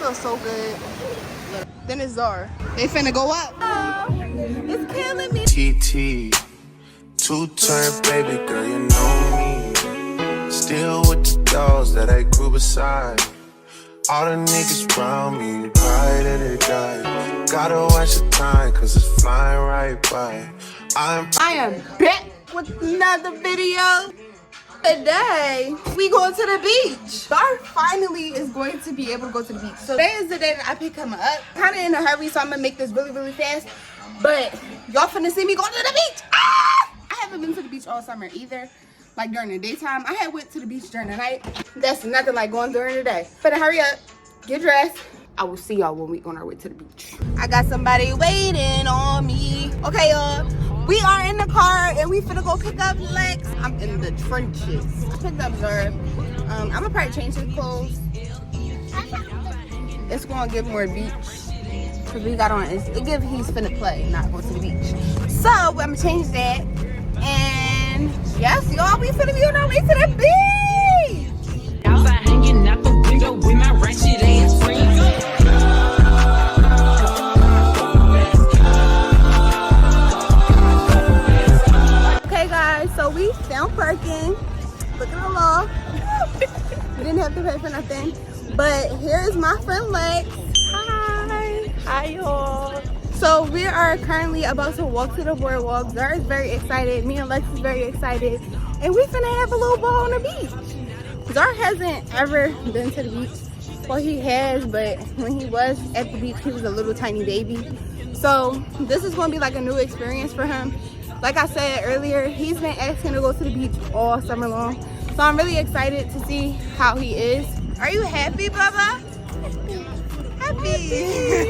feels so good. Then it's Zara. They finna go up. It's killing me. TT, two-turn baby girl, you know me. Still with the dogs that I grew beside. All the niggas around me, cry that they die. Gotta watch the time, cause it's flying right by. I am back with another video. Today, we going to the beach. Zara finally is going to be able to go to the beach. So today is the day that I pick him up. Kind of in a hurry, so I'm gonna make this really fast. But y'all finna see me go to the beach. Ah! I haven't been to the beach all summer either. Like during the daytime. I had went to the beach during the night. That's nothing like going during the day. Better hurry up, get dressed. I will see y'all when we on our way to the beach. I got somebody waiting on me. Okay, y'all. We are in the car and we finna go pick up Lex. I'm in the trenches. I picked up Zara. I'm gonna probably change his clothes. It's gonna give more beach. Cause we got on, he's finna play, not go to the beach. So I'm gonna change that. And yes, y'all, we finna be on our way to the beach. Outside hanging out the window with my ratchet ass friends. Okay, guys, so we found parking. Look at the law. We didn't have to pay for nothing. But here's my friend Lex. Hi. Hi, y'all. So we are currently about to walk to the boardwalk. Zara is very excited. Me and Lex is very excited. And we finna have a little ball on the beach. Zara hasn't ever been to the beach. Well, he has, but when he was at the beach, he was a little tiny baby. So this is gonna be like a new experience for him. Like I said earlier, he's been asking to go to the beach all summer long. So I'm really excited to see how he is. Are you happy, Bubba? Happy.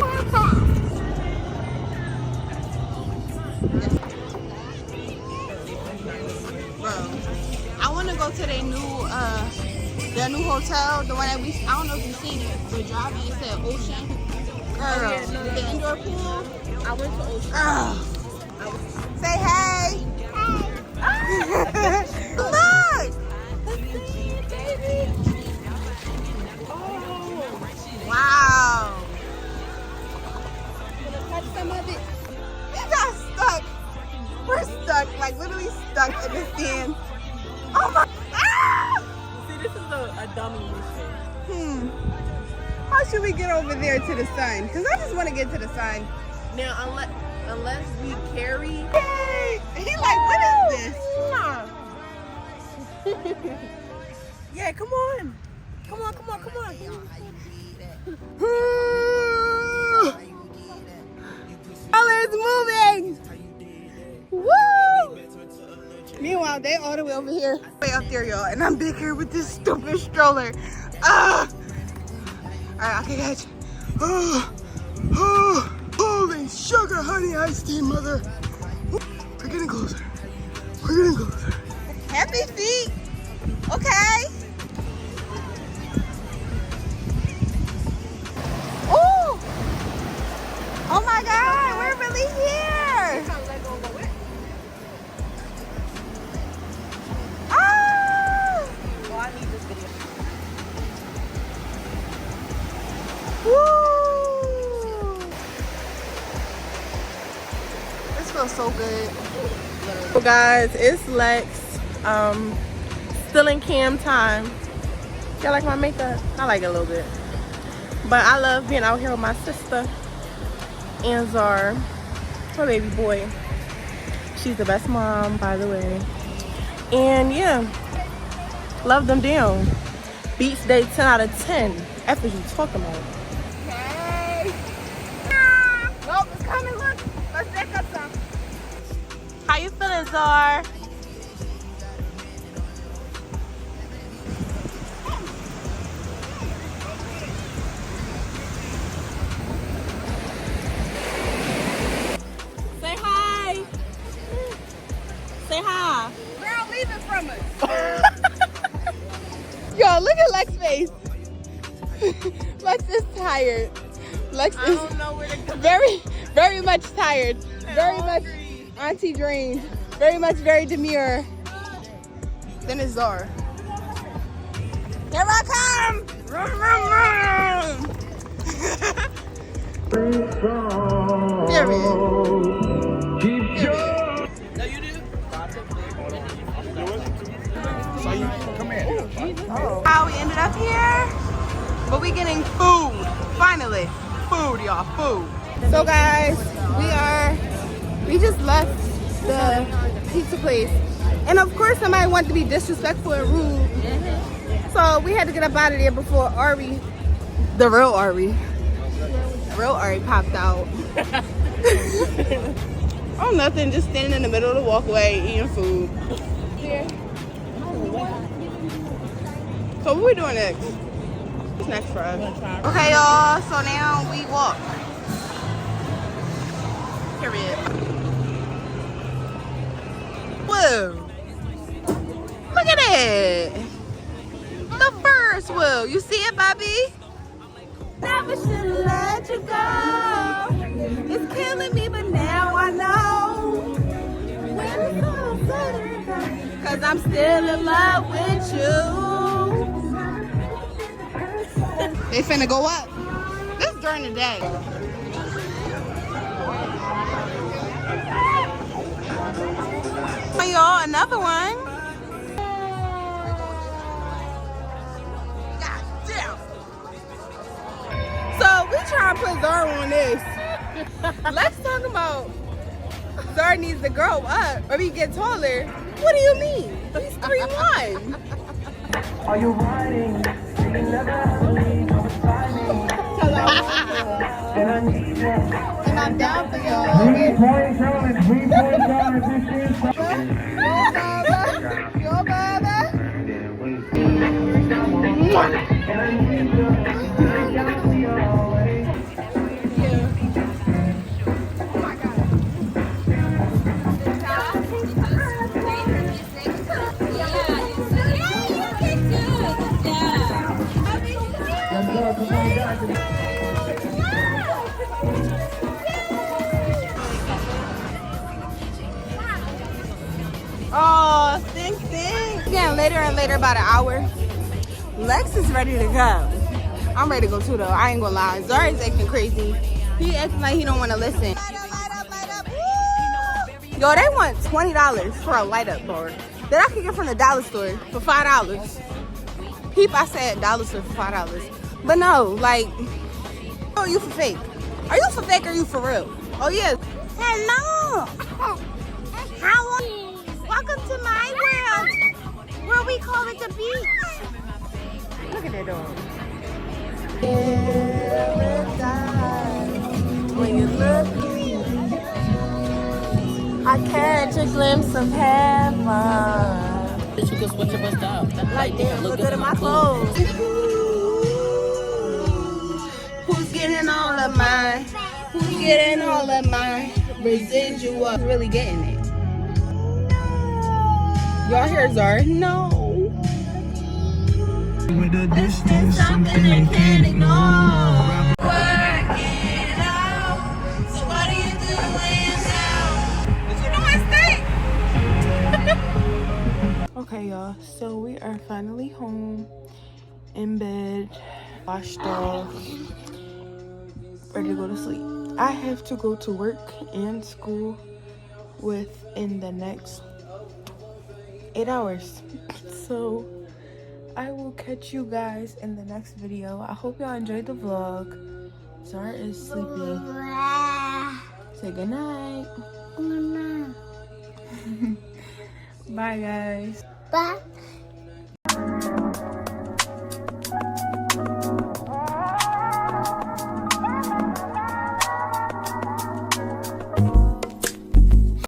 Bro, I want to go to their new hotel, the one that I don't know if you've seen it. We're driving, it said Ocean. Girl, the indoor pool. I went to Ocean. Say hey. Hey. Look. Baby. Oh. Wow. Gonna touch some of it. We got stuck. We're stuck, like literally stuck in the sand. Oh my. Ah! See, this is a dummy mission. How should we get over there to the sun? Because I just want to get to the sun. Now, unless we carry. Yay! He like, what is this? Yeah, come on. Come on. Colors moving. Woo! Meanwhile, they all the way over here. Way up there, y'all. And I'm big here with this stupid stroller. Alright, I can catch. Holy sugar, honey, iced tea, mother. We're getting closer. Happy feet. Okay. Ooh. Oh my God, we're really here. Ah. Oh, I need this video. Woo. This feels so good. So guys, it's Lex. Still in cam time. Y'all like my makeup? I like it a little bit. But I love being out here with my sister and Zara, my baby boy. She's the best mom, by the way. And yeah, love them down. Beach day 10 out of 10. That's what you talking about. Hey. Nope, it's coming, look. Let's take up some. How you feeling, Zara? Say hi. Say hi. Girl, leave it from us. Yo, look at Lex's face. Lex is tired. Lex I is don't know where to go. very much tired. Very much auntie drained. Very demure. Then it's Zara. Here I come! Vroom, vroom, vroom. How we ended up here, but we getting food. Finally, food, y'all, food. So guys, we just left the pizza place, and of course somebody wanted to be disrespectful and rude. So we had to get up out of there before Ari, the real Ari popped out. Oh, nothing, just standing in the middle of the walkway eating food. So what we doing next? What's next for us? Okay, y'all, so now we walk. Period. Whoa. Look at it. The Ferris wheel. You see it, Bobby? Never should let you go. It's killing me, but now I know. When it's all said and done, 'cause I'm still in love with you. They finna go up. This is during the day. Hey y'all, another one. God damn. So we trying to put Zara on this. Let's talk about Zara needs to grow up or he get taller. What do you mean? He's 3'1". Are you riding? And I'm down for y'all. 3 points on it, 3 points on it, this is Your Baba. Oh, think. Getting later and later, about an hour. Lex is ready to go. I'm ready to go too, though. I ain't gonna lie. Zara's acting crazy. He acting like he don't want to listen. Light up. Woo! Yo, they want $20 for a light up bar that I could get from the dollar store for $5. Peep, I said dollar store for $5. But no, like, oh, you for fake? Are you for fake or are you for real? Oh yeah. Hello. How are you? Welcome to my world, where we call it the beach. Look at that dog. When you look, I catch a glimpse of heaven. Bitch, you can switch up us out. Like damn, look good in my clothes. Who's getting all of mine? Who's getting all of my residual? Who's really getting it? Y'all hear Zara? No. with the It's distance, something they can't ignore. Working out. So what are you doing now? Did you know I stink? Okay, y'all. So we are finally home, in bed, washed off, ready to go to sleep. I have to go to work and school within the next 8 hours. So I will catch you guys in the next video. I hope y'all enjoyed the vlog. Zara is sleepy. Say good night. Bye guys. Bye.